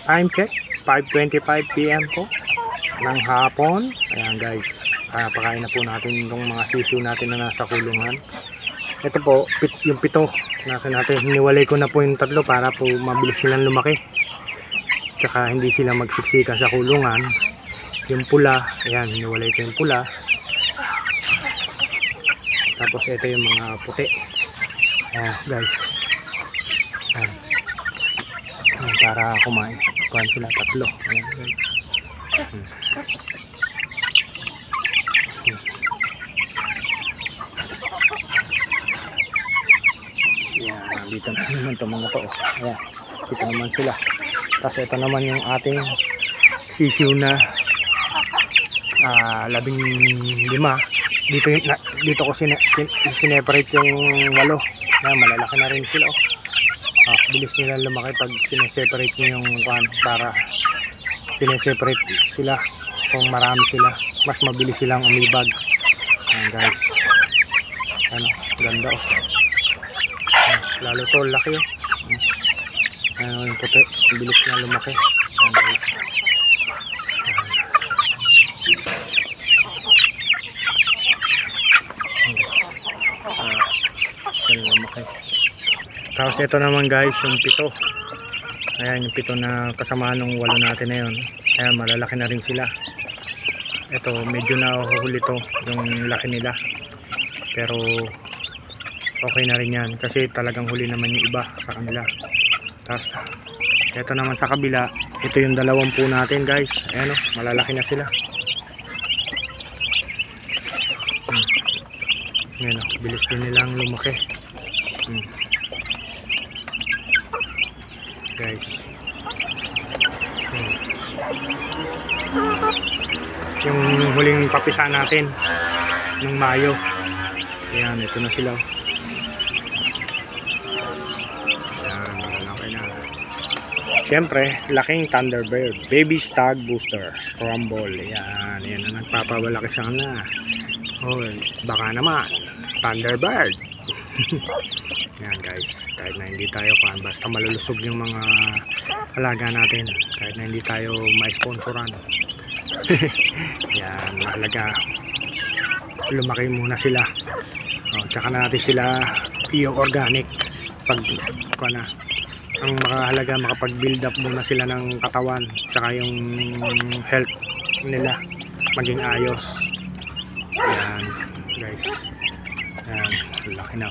Time check, 5:25 PM po ng hapon. Ayan guys, pakain na po natin itong mga sisiw natin na nasa kulungan. Ito po, yung pito nasa natin. Hiniwalay ko na po yung tatlo para po mabilis silang lumaki. Tsaka hindi sila magsiksika sa kulungan. Yung pula, ayan, hiniwalay ko yung pula. Tapos ito yung mga puti. Ayan guys. Ayan. Ayan, para kumain. Kuhan sila tatlo. Ayan guys. Ayan, dito na naman itong mga to. Ayan, dito naman sila. Tapos ito naman yung ating sisiw na 15. Dito ko sineparate yung 8. Ayan, malalaki na rin sila. Bilis nila lumaki pag sineseparate nyo yung kuhan, para sineseparate sila. Kung marami sila, mas mabilis silang umibag. Ayan guys, ano, ganda lalo to, laki ayan yung puti, bilis na lumaki. Ayan guys, ayan lumaki. Tapos ito naman guys, yung pito. Ayan yung pito na kasama nung 8 natin na yun. Ayan, malalaki na rin sila. Ito, medyo nahuhuli to yung laki nila. Pero okay na rin yan kasi talagang huli naman yung iba sa kanila. Tapos ito naman sa kabila, ito yung 20 natin guys. Ayan o, malalaki na sila. Ayan o, bilis din nilang lumaki. Guys, yung huling papisa natin ng Mayo. Ayan, ito na sila. Ayan, malaki na. Siyempre, laking Thunderbird, baby stag booster rumble. Ayan, yan ang nagpapawalaki sa kanila. Baka naman Thunderbird. Yan guys, kahit na hindi tayo basta malulusog yung mga alaga natin, kahit na hindi tayo ma-sponsoran. Yan, mahalaga lumaki muna sila. Tsaka natin sila i-organic pag ang makahalaga, makapag-build up muna sila ng katawan, tsaka yung health nila maging ayos. Yan guys, yan, laki na.